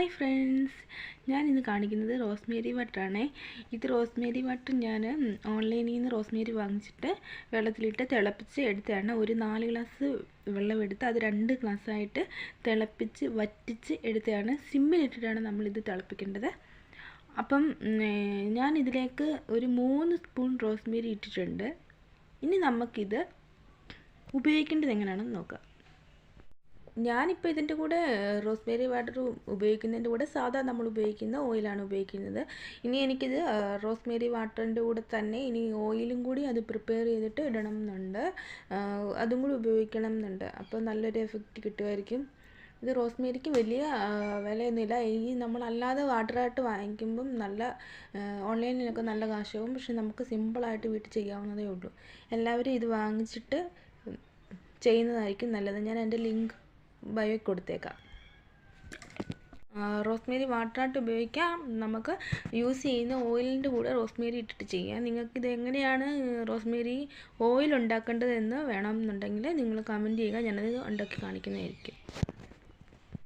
Hi friends, ഞാനിന്ന് കാണിക്കുന്നത് Rosemary വാട്ടറാണ്. ഇത് റോസ്മേരി വാട്ടർ ഞാൻ ഓൺലൈനിൽ നിന്ന് റോസ്മേരി വാങ്ങിച്ചിട്ട് വെള്ളത്തിലിട്ട് തിളപ്പിച്ച് എടുത്തതാണ്. ഒരു 4 ഗ്ലാസ് വെള്ളം എടുത്ത് അത് 2 ഗ്ലാസ്സായിട്ട് തിളപ്പിച്ച് വറ്റിച്ച് എടുത്തതാണ്. സിമ്മിലിട്ടിട്ടാണ് നമ്മളിത് തിളപ്പിക്കേണ്ടത്. അപ്പം ഞാനിതിലേക്ക് ഒരു 3 സ്പൂൺ റോസ്മേരി ഇട്ടിട്ടുണ്ട്. ഇനി നമുക്കിത് ഉപയോഗിക്കേണ്ടത് എങ്ങനെയാണെന്ന് നോക്കാം. ഞാനിപ്പോൾ ഇതിൻ്റെ കൂടെ റോസ്മേരി വാട്ടർ ഉപയോഗിക്കുന്നതിൻ്റെ കൂടെ സാധാ നമ്മൾ ഉപയോഗിക്കുന്ന ഓയിലാണ് ഉപയോഗിക്കുന്നത്. ഇനി എനിക്കിത് റോസ്മേരി വാട്ടറിൻ്റെ കൂടെ തന്നെ ഇനി ഓയിലും കൂടി അത് പ്രിപ്പയർ ചെയ്തിട്ട് ഇടണം എന്നുണ്ട്, അതും കൂടി ഉപയോഗിക്കണം എന്നുണ്ട്. അപ്പോൾ നല്ലൊരു എഫക്റ്റ് കിട്ടുമായിരിക്കും. ഇത് റോസ്മേരിക്ക് വലിയ വിലയൊന്നുമില്ല. ഈ നമ്മളല്ലാതെ വാട്ടറായിട്ട് വാങ്ങിക്കുമ്പം നല്ല ഓൺലൈനിലൊക്കെ നല്ല കാശാവും. പക്ഷെ നമുക്ക് സിമ്പിളായിട്ട് വീട്ടിൽ ചെയ്യാവുന്നതേ ഉള്ളൂ. എല്ലാവരും ഇത് വാങ്ങിച്ചിട്ട് ചെയ്യുന്നതായിരിക്കും നല്ലത്. ഞാൻ എൻ്റെ ലിങ്ക് ബയോയിൽ കൊടുത്തേക്കാം. റോസ്മേരി വാട്ടറായിട്ട് ഉപയോഗിക്കാം. നമുക്ക് യൂസ് ചെയ്യുന്ന ഓയിലിൻ്റെ കൂടെ റോസ്മേരി ഇട്ടിട്ട് ചെയ്യാം. നിങ്ങൾക്കിത് എങ്ങനെയാണ് റോസ്മേരി ഓയിൽ ഉണ്ടാക്കേണ്ടതെന്ന് വേണമെന്നുണ്ടെങ്കിൽ നിങ്ങൾ കമൻറ്റ് ചെയ്യുക. ഞാനത് ഉണ്ടാക്കി കാണിക്കുന്നതായിരിക്കും.